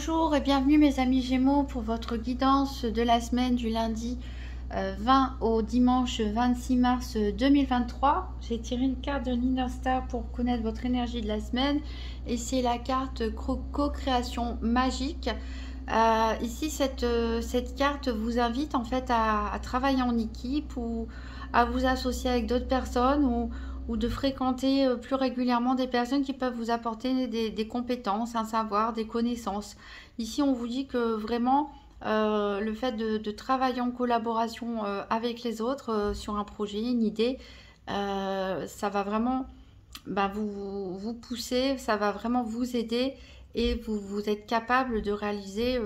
Bonjour et bienvenue mes amis Gémeaux pour votre guidance de la semaine du lundi 20 au dimanche 26 mars 2023. J'ai tiré une carte de Nina Star pour connaître votre énergie de la semaine et c'est la carte co-création magique. Ici cette carte vous invite en fait à travailler en équipe ou à vous associer avec d'autres personnes ou de fréquenter plus régulièrement des personnes qui peuvent vous apporter des compétences, un savoir, des connaissances. Ici, on vous dit que vraiment, le fait de travailler en collaboration avec les autres sur un projet, une idée, ça va vraiment vous pousser, ça va vraiment vous aider et vous êtes capable de réaliser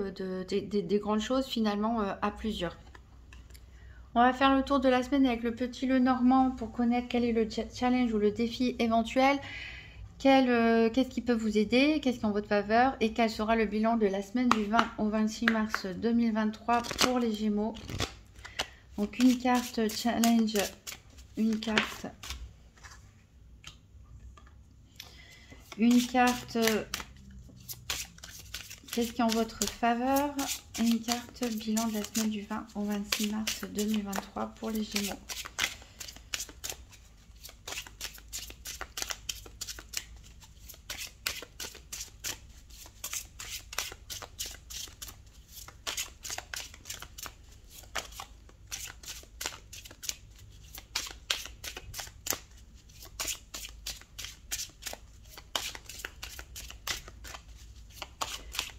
des grandes choses finalement à plusieurs. On va faire le tour de la semaine avec le petit Lenormand pour connaître quel est le challenge ou le défi éventuel, qu'est-ce qui peut vous aider, qu'est-ce qui est en votre faveur et quel sera le bilan de la semaine du 20 au 26 mars 2023 pour les Gémeaux. Donc une carte challenge, une carte qu'est-ce qui est en votre faveur et une carte bilan de la semaine du 20 au 26 mars 2023 pour les Gémeaux.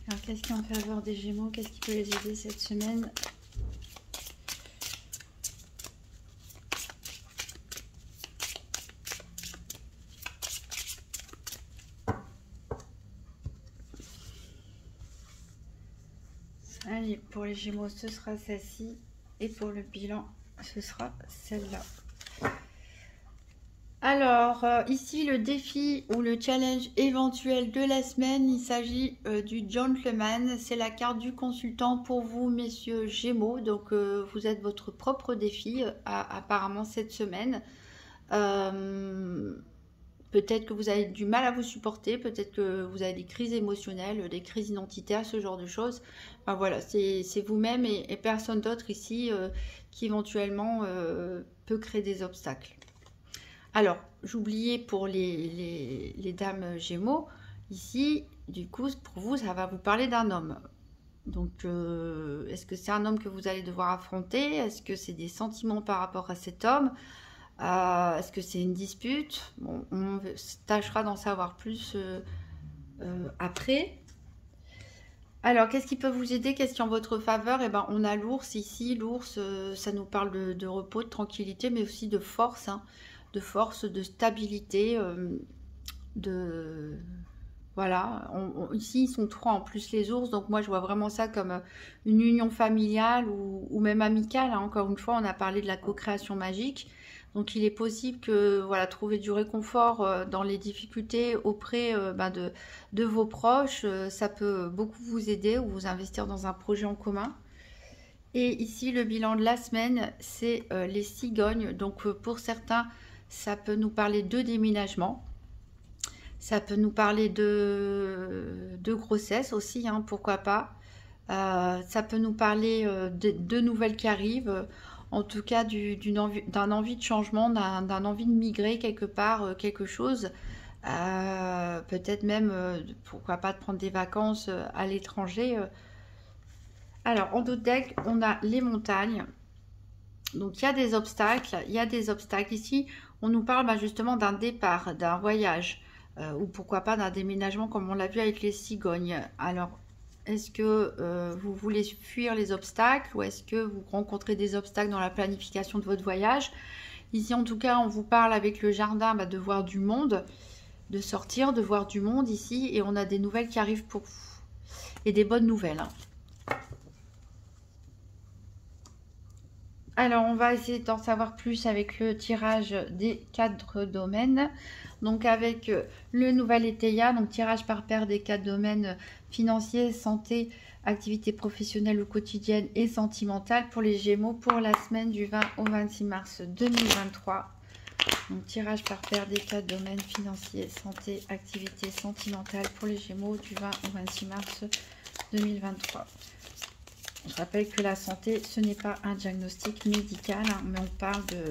Alors, qu'est-ce qui est en faveur des Gémeaux? Qu'est-ce qui peut les aider cette semaine? Allez, pour les Gémeaux, ce sera celle-ci. Et pour le bilan, ce sera celle-là. Alors, ici, le défi ou le challenge éventuel de la semaine, il s'agit du gentleman. C'est la carte du consultant pour vous, messieurs Gémeaux. Donc, vous êtes votre propre défi, apparemment, cette semaine. Peut-être que vous avez du mal à vous supporter, peut-être que vous avez des crises émotionnelles, des crises identitaires, ce genre de choses. Enfin, voilà, c'est vous-même et personne d'autre ici qui éventuellement peut créer des obstacles. Alors, j'oubliais pour les dames Gémeaux, ici, du coup, pour vous, ça va vous parler d'un homme. Donc, est-ce que c'est un homme que vous allez devoir affronter? Est-ce que c'est des sentiments par rapport à cet homme? Est-ce que c'est une dispute? Bon, on tâchera d'en savoir plus après. Alors, qu'est-ce qui peut vous aider? Qu'est-ce qui est en votre faveur? Eh ben, on a l'ours ici. L'ours, ça nous parle de repos, de tranquillité, mais aussi de force, hein, de force, de stabilité, voilà. Ici, ils sont trois en plus les ours, donc moi, je vois vraiment ça comme une union familiale ou même amicale, hein. Encore une fois, on a parlé de la co-création magique. Donc, il est possible que voilà, trouver du réconfort dans les difficultés auprès de vos proches, ça peut beaucoup vous aider ou vous investir dans un projet en commun. Et ici, le bilan de la semaine, c'est les cigognes. Donc, pour certains, ça peut nous parler de déménagement. Ça peut nous parler de grossesse aussi, hein, pourquoi pas. Ça peut nous parler de nouvelles qui arrivent. En tout cas, d'un envie de changement, d'un envie de migrer quelque part, quelque chose. Peut-être même, pourquoi pas, de prendre des vacances à l'étranger. Alors, en d'autres decks, on a les montagnes. Donc, il y a des obstacles. Il y a des obstacles. Ici, on nous parle justement d'un départ, d'un voyage. Ou pourquoi pas d'un déménagement comme on l'a vu avec les cigognes. Alors, est-ce que vous voulez fuir les obstacles ou est-ce que vous rencontrez des obstacles dans la planification de votre voyage? Ici, en tout cas, on vous parle avec le jardin de voir du monde, de sortir, de voir du monde ici. Et on a des nouvelles qui arrivent pour vous. Et des bonnes nouvelles, hein. Alors, on va essayer d'en savoir plus avec le tirage des 4 domaines. Donc, avec le nouvel Eteia, donc tirage par paire des 4 domaines financiers, santé, activité professionnelle ou quotidienne et sentimentale pour les Gémeaux pour la semaine du 20 au 26 mars 2023. Donc, tirage par paire des 4 domaines financiers, santé, activité sentimentale pour les Gémeaux du 20 au 26 mars 2023. Je rappelle que la santé, ce n'est pas un diagnostic médical, hein, mais on parle de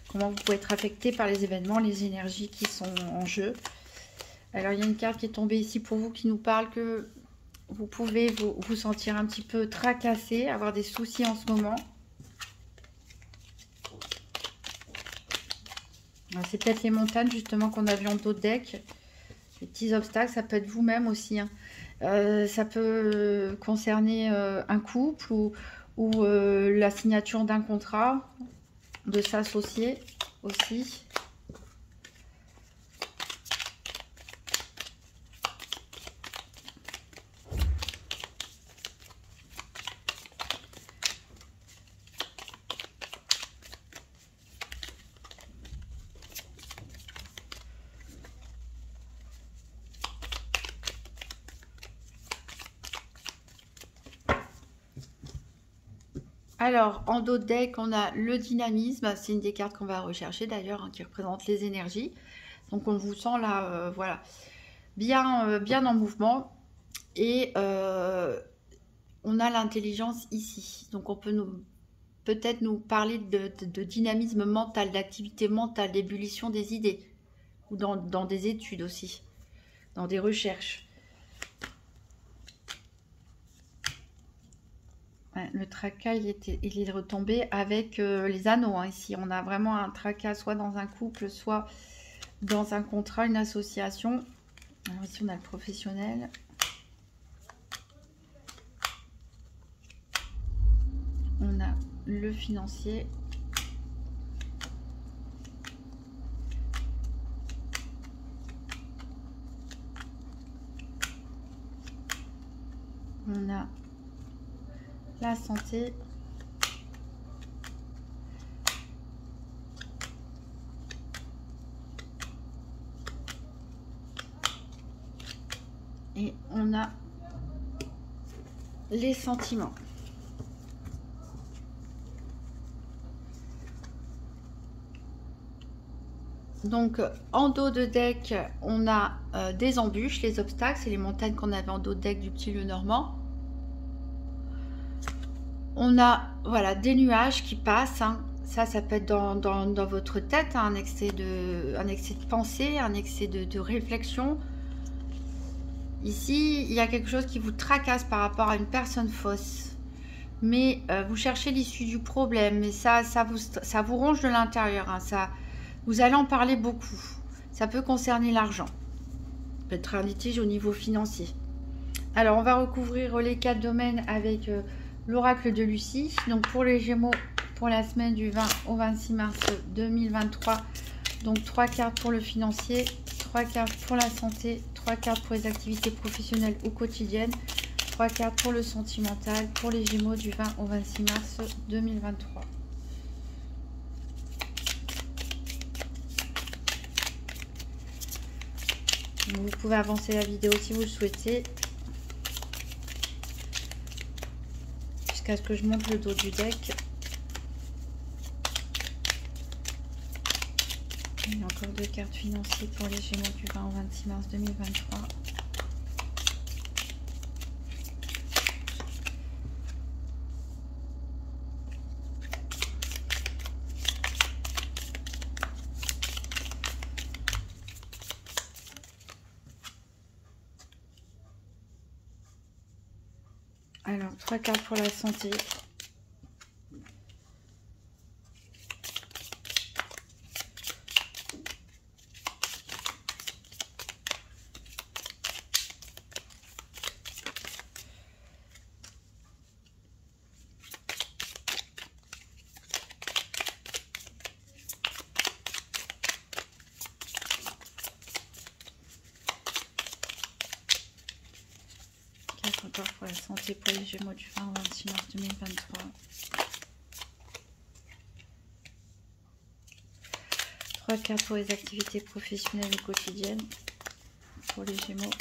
comment vous pouvez être affecté par les événements, les énergies qui sont en jeu. Alors, il y a une carte qui est tombée ici pour vous qui nous parle que vous pouvez vous sentir un petit peu tracassé, avoir des soucis en ce moment. C'est peut-être les montagnes justement qu'on a vu en dos de deck. Les petits obstacles, ça peut être vous-même aussi. Hein. Ça peut concerner un couple ou la signature d'un contrat, de s'associer aussi. Alors, en dos de deck, on a le dynamisme. C'est une des cartes qu'on va rechercher d'ailleurs, hein, qui représente les énergies. Donc, on vous sent là, voilà, bien en mouvement. Et on a l'intelligence ici. Donc, on peut peut-être nous parler de dynamisme mental, d'activité mentale, d'ébullition des idées. Ou dans des études aussi, dans des recherches. Ouais, le tracas, il est retombé avec les anneaux. Hein. Ici, on a vraiment un tracas, soit dans un couple, soit dans un contrat, une association. Alors ici, on a le professionnel. On a le financier. On a la santé. Et on a les sentiments. Donc, en dos de deck, on a des embûches, les obstacles, c'est les montagnes qu'on avait en dos de deck du petit Lenormand. On a, voilà, des nuages qui passent. Hein. Ça peut être dans votre tête, hein, un excès de pensée, un excès de réflexion. Ici, il y a quelque chose qui vous tracasse par rapport à une personne fausse. Mais vous cherchez l'issue du problème. Mais ça vous ronge de l'intérieur. Hein, vous allez en parler beaucoup. Ça peut concerner l'argent. Peut-être un litige au niveau financier. Alors, on va recouvrir les 4 domaines avec l'oracle de Lucie. Donc, pour les Gémeaux, pour la semaine du 20 au 26 mars 2023. Donc, 3 cartes pour le financier, 3 cartes pour la santé, 3 cartes pour les activités professionnelles ou quotidiennes, 3 cartes pour le sentimental, pour les Gémeaux du 20 au 26 mars 2023. Vous pouvez avancer la vidéo si vous le souhaitez. Jusqu'à ce que je monte le dos du deck. Il y a encore 2 cartes financières pour les Gémeaux du 20 au 26 mars 2023. Alors, 3 cartes pour la santé. Encore pour la santé pour les Gémeaux du 20 au 26 mars 2023. 3 cartes pour les activités professionnelles ou quotidiennes pour les Gémeaux.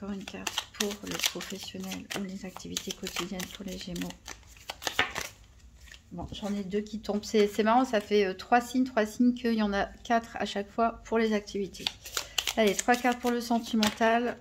encore une carte pour le professionnel ou les activités quotidiennes pour les Gémeaux. Bon, j'en ai 2 qui tombent. C'est marrant, ça fait 3 signes qu'il y en a 4 à chaque fois pour les activités. Allez, 3 cartes pour le sentimental.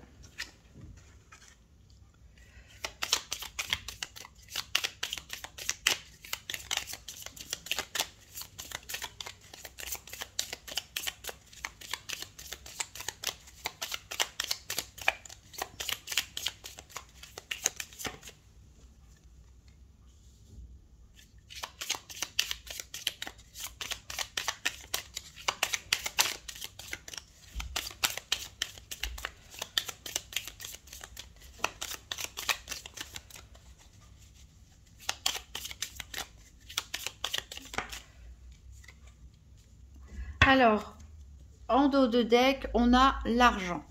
Alors, en dos de deck, on a l'argent.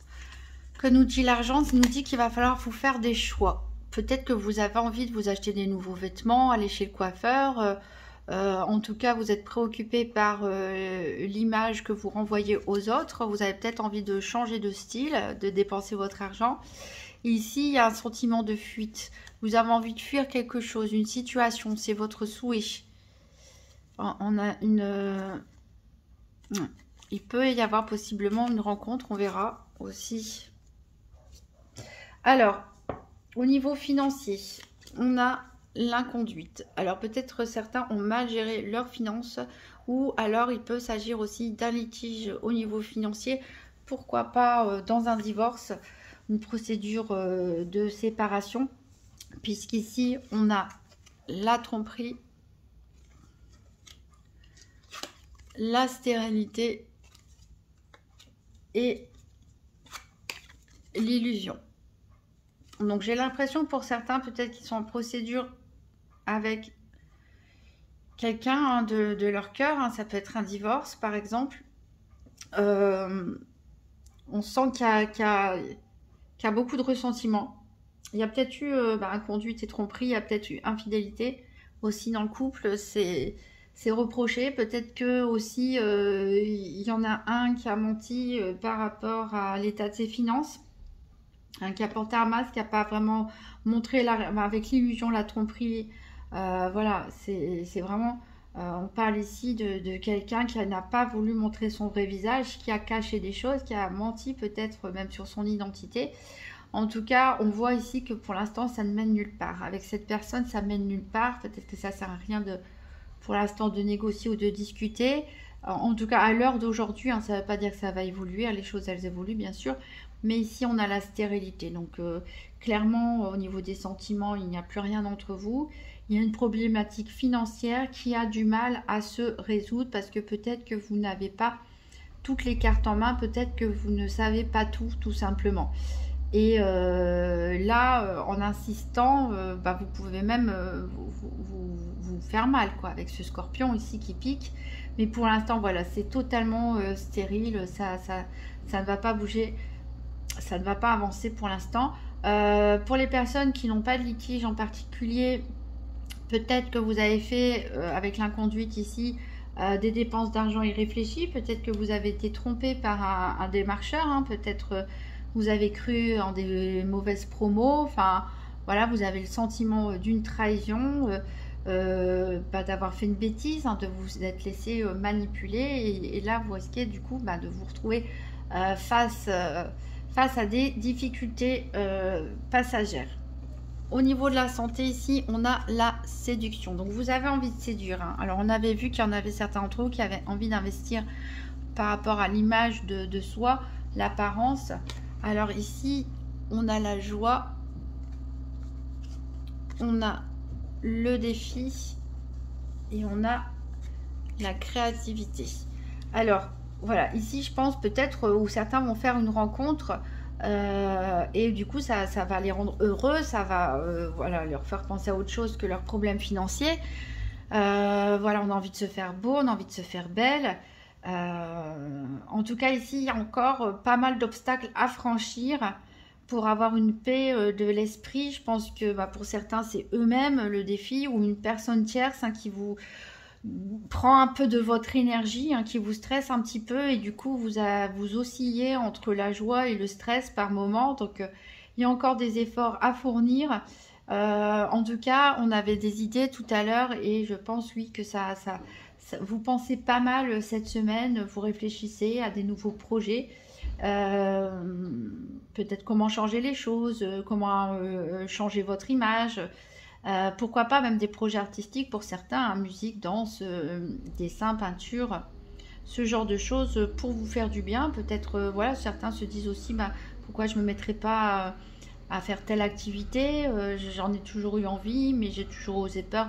Que nous dit l'argent? Ça nous dit qu'il va falloir vous faire des choix. Peut-être que vous avez envie de vous acheter des nouveaux vêtements, aller chez le coiffeur. En tout cas, vous êtes préoccupé par l'image que vous renvoyez aux autres. Vous avez peut-être envie de changer de style, de dépenser votre argent. Ici, il y a un sentiment de fuite. Vous avez envie de fuir quelque chose, une situation. C'est votre souhait. On a une... Il peut y avoir possiblement une rencontre, on verra aussi. Alors, au niveau financier, on a l'inconduite. Alors, peut-être certains ont mal géré leurs finances ou alors il peut s'agir aussi d'un litige au niveau financier. Pourquoi pas dans un divorce, une procédure de séparation, puisqu'ici, on a la tromperie, la stérilité et l'illusion. Donc j'ai l'impression pour certains peut-être qu'ils sont en procédure avec quelqu'un de leur cœur, hein, ça peut être un divorce par exemple. On sent qu'il y a beaucoup de ressentiment. Il y a peut-être eu inconduite et tromperie, il y a peut-être eu infidélité aussi dans le couple, c'est reproché. Peut-être que aussi il y en a un qui a menti par rapport à l'état de ses finances, qui a porté un masque, qui n'a pas vraiment montré avec l'illusion, la tromperie. Voilà, c'est vraiment, on parle ici de quelqu'un qui n'a pas voulu montrer son vrai visage, qui a caché des choses, qui a menti peut-être même sur son identité. En tout cas, on voit ici que pour l'instant, ça ne mène nulle part. Avec cette personne, ça mène nulle part. Peut-être que ça ne sert à rien pour l'instant de négocier ou de discuter. En tout cas, à l'heure d'aujourd'hui, hein, ça ne veut pas dire que ça va évoluer. Les choses, elles évoluent, bien sûr. Mais ici, on a la stérilité. Donc, clairement, au niveau des sentiments, il n'y a plus rien entre vous. Il y a une problématique financière qui a du mal à se résoudre parce que peut-être que vous n'avez pas toutes les cartes en main. Peut-être que vous ne savez pas tout simplement. Et là, en insistant, vous pouvez même vous faire mal, quoi, avec ce scorpion ici qui pique. Mais pour l'instant, voilà, c'est totalement stérile, ça ne va pas bouger, ça ne va pas avancer pour l'instant. Pour les personnes qui n'ont pas de litige en particulier, peut-être que vous avez fait, avec l'inconduite ici, des dépenses d'argent irréfléchies. Peut-être que vous avez été trompé par un démarcheur, hein, peut-être... vous avez cru en des mauvaises promos, enfin voilà, vous avez le sentiment d'une trahison, d'avoir fait une bêtise, hein, de vous être laissé manipuler et là vous risquez du coup de vous retrouver face à des difficultés passagères. Au niveau de la santé ici, on a la séduction. Donc vous avez envie de séduire, hein. Alors on avait vu qu'il y en avait certains d'entre vous qui avaient envie d'investir par rapport à l'image de soi, l'apparence. Alors ici, on a la joie, on a le défi et on a la créativité. Alors, voilà, ici, je pense peut-être où certains vont faire une rencontre et du coup, ça va les rendre heureux, ça va voilà, leur faire penser à autre chose que leurs problèmes financiers. Voilà, on a envie de se faire beau, on a envie de se faire belle. En tout cas ici il y a encore pas mal d'obstacles à franchir pour avoir une paix de l'esprit. Je pense que pour certains c'est eux-mêmes le défi ou une personne tierce, hein, qui vous prend un peu de votre énergie, hein, qui vous stresse un petit peu et du coup vous oscillez entre la joie et le stress par moment. Donc il y a encore des efforts à fournir. En tout cas, on avait des idées tout à l'heure et je pense, oui, que vous pensez pas mal cette semaine, vous réfléchissez à des nouveaux projets. Peut-être comment changer les choses, comment changer votre image. Pourquoi pas même des projets artistiques pour certains, hein, musique, danse, dessin, peinture, ce genre de choses pour vous faire du bien. Peut-être, voilà, certains se disent aussi, bah, pourquoi je me mettrais pas à faire telle activité, j'en ai toujours eu envie, mais j'ai toujours osé peur,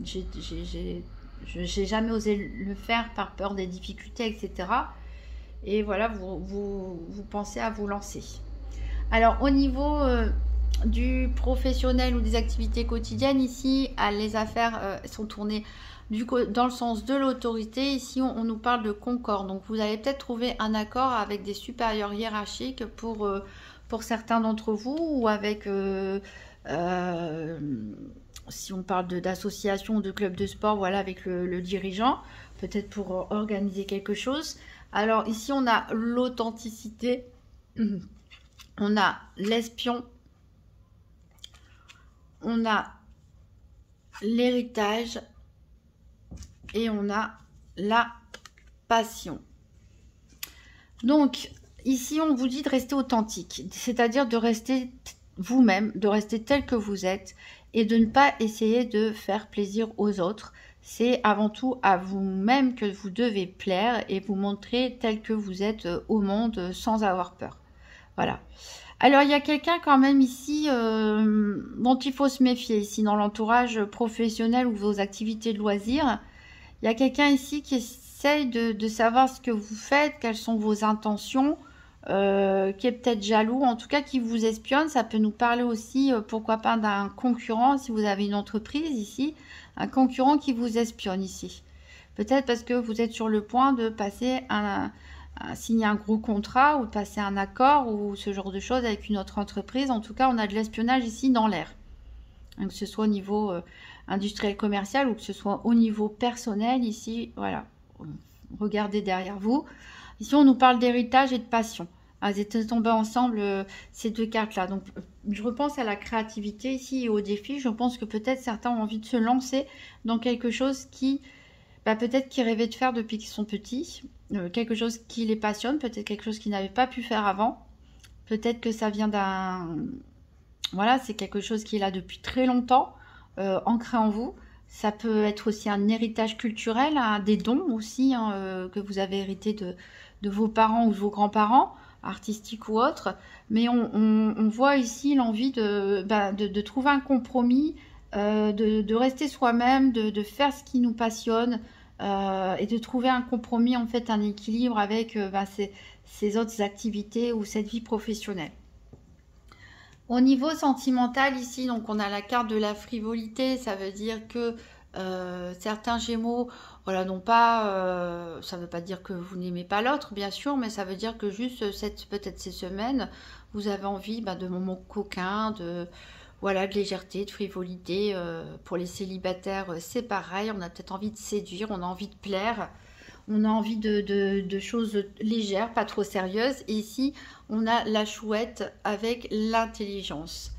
j'ai jamais osé le faire par peur des difficultés, etc. Et voilà, vous pensez à vous lancer. Alors au niveau du professionnel ou des activités quotidiennes, ici, les affaires sont tournées dans le sens de l'autorité. Ici, on nous parle de concorde. Donc vous allez peut-être trouver un accord avec des supérieurs hiérarchiques pour certains d'entre vous, ou avec, si on parle d'association, de club de sport, voilà, avec le dirigeant, peut-être pour organiser quelque chose. Alors ici, on a l'authenticité, on a l'espion, on a l'héritage et on a la passion. Donc, ici, on vous dit de rester authentique, c'est-à-dire de rester vous-même, de rester tel que vous êtes et de ne pas essayer de faire plaisir aux autres. C'est avant tout à vous-même que vous devez plaire et vous montrer tel que vous êtes au monde sans avoir peur. Voilà. Alors, il y a quelqu'un quand même ici dont il faut se méfier, ici dans l'entourage professionnel ou vos activités de loisirs. Il y a quelqu'un ici qui essaye de savoir ce que vous faites, quelles sont vos intentions, qui est peut-être jaloux, en tout cas qui vous espionne. Ça peut nous parler aussi, pourquoi pas, d'un concurrent, si vous avez une entreprise ici, un concurrent qui vous espionne ici. Peut-être parce que vous êtes sur le point de passer signer un gros contrat ou de passer un accord ou ce genre de choses avec une autre entreprise. En tout cas, on a de l'espionnage ici dans l'air. Que ce soit au niveau industriel, commercial ou que ce soit au niveau personnel, ici, voilà. Regardez derrière vous. Ici, on nous parle d'héritage et de passion. Elles étaient tombées ensemble, ces deux cartes-là. Donc, je repense à la créativité ici et au défi. Je pense que peut-être certains ont envie de se lancer dans quelque chose qui, peut-être qu'ils rêvaient de faire depuis qu'ils sont petits. Quelque chose qui les passionne, peut-être quelque chose qu'ils n'avaient pas pu faire avant. Peut-être que ça vient d'un... Voilà, c'est quelque chose qui est là depuis très longtemps, ancré en vous. Ça peut être aussi un héritage culturel, hein, des dons aussi, hein, que vous avez hérité de vos parents ou de vos grands-parents, artistiques ou autres. Mais on voit ici l'envie de trouver un compromis, de rester soi-même, de faire ce qui nous passionne et de trouver un compromis, en fait, un équilibre avec ces autres activités ou cette vie professionnelle. Au niveau sentimental, ici, donc on a la carte de la frivolité. Ça veut dire que certains Gémeaux, voilà, non pas, ça ne veut pas dire que vous n'aimez pas l'autre, bien sûr, mais ça veut dire que juste peut-être ces semaines, vous avez envie de moments coquins, voilà, de légèreté, de frivolité. Pour les célibataires, c'est pareil. On a peut-être envie de séduire, on a envie de plaire. On a envie de choses légères, pas trop sérieuses. Et ici, on a la chouette avec l'intelligence.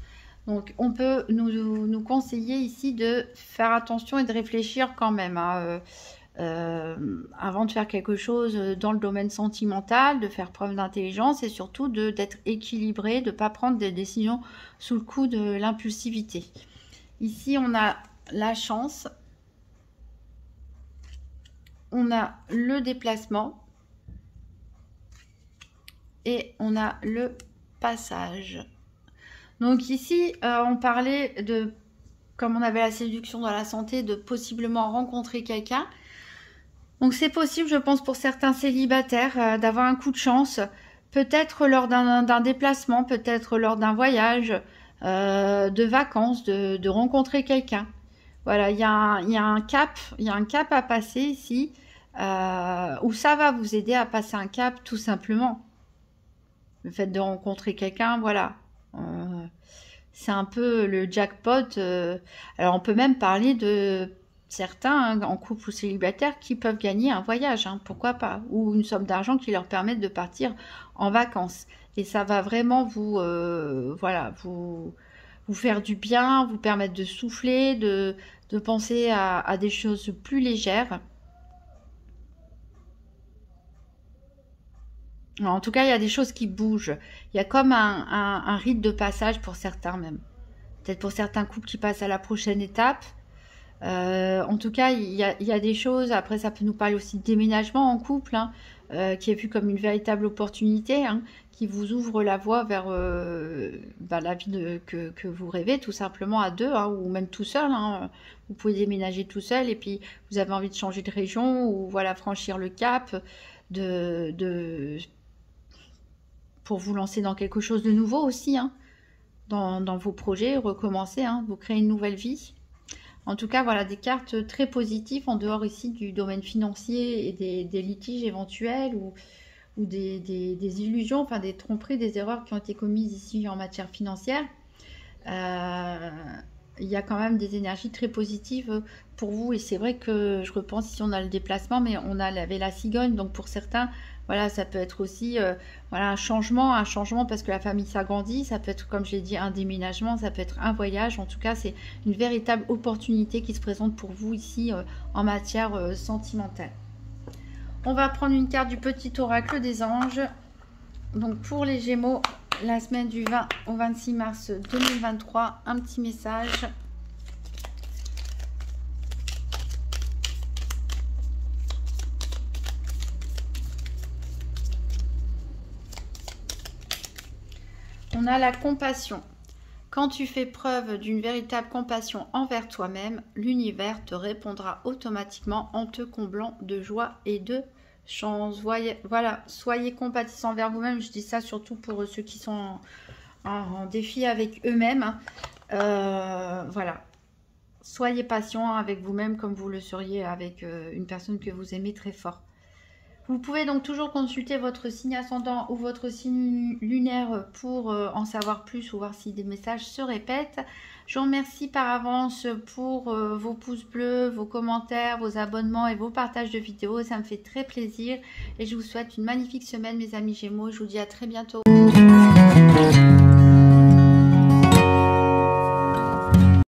Donc, on peut nous conseiller ici de faire attention et de réfléchir quand même, hein, avant de faire quelque chose dans le domaine sentimental, de faire preuve d'intelligence et surtout d'être équilibré, de ne pas prendre des décisions sous le coup de l'impulsivité. Ici, on a la chance. On a le déplacement et on a le passage. Donc ici, on parlait de, comme on avait la séduction dans la santé, de possiblement rencontrer quelqu'un. Donc c'est possible, je pense, pour certains célibataires, d'avoir un coup de chance, peut-être lors d'un déplacement, peut-être lors d'un voyage, de vacances, de rencontrer quelqu'un. Voilà, il y a un cap à passer ici. Où ça va vous aider à passer un cap, tout simplement. Le fait de rencontrer quelqu'un, voilà. C'est un peu le jackpot. Alors, on peut même parler de certains, hein, en couple ou célibataire, qui peuvent gagner un voyage, hein, pourquoi pas, ou une somme d'argent qui leur permette de partir en vacances. Et ça va vraiment vous, voilà, vous faire du bien, vous permettre de souffler, de penser à des choses plus légères. En tout cas, il y a des choses qui bougent. Il y a comme un rite de passage pour certains même. Peut-être pour certains couples qui passent à la prochaine étape. En tout cas, il y a des choses. Après, ça peut nous parler aussi de déménagement en couple, hein, qui est vu comme une véritable opportunité, hein, qui vous ouvre la voie vers la vie que vous rêvez, tout simplement à deux, hein, ou même tout seul, hein. Vous pouvez déménager tout seul et puis vous avez envie de changer de région ou voilà, franchir le cap pour vous lancer dans quelque chose de nouveau aussi, hein, dans vos projets, recommencer, hein, vous créer une nouvelle vie. En tout cas, voilà, des cartes très positives en dehors ici du domaine financier et des litiges éventuels ou des illusions, enfin des tromperies, des erreurs qui ont été commises ici en matière financière. Il y a quand même des énergies très positives pour vous et c'est vrai que je repense ici on a le déplacement mais on avait la cigogne, donc pour certains voilà, ça peut être aussi voilà, un changement parce que la famille s'agrandit, ça peut être comme je l'ai dit un déménagement, ça peut être un voyage, en tout cas c'est une véritable opportunité qui se présente pour vous ici en matière sentimentale. On va prendre une carte du petit oracle des anges. Donc pour les Gémeaux, la semaine du 20 au 26 mars 2023, un petit message. On a la compassion. Quand tu fais preuve d'une véritable compassion envers toi-même, l'univers te répondra automatiquement en te comblant de joie et de chance. Voilà, soyez compatissants envers vous-même. Je dis ça surtout pour ceux qui sont en défi avec eux-mêmes. Voilà. Soyez patient avec vous-même comme vous le seriez avec une personne que vous aimez très fort. Vous pouvez donc toujours consulter votre signe ascendant ou votre signe lunaire pour en savoir plus ou voir si des messages se répètent. Je vous remercie par avance pour vos pouces bleus, vos commentaires, vos abonnements et vos partages de vidéos. Ça me fait très plaisir et je vous souhaite une magnifique semaine mes amis Gémeaux. Je vous dis à très bientôt.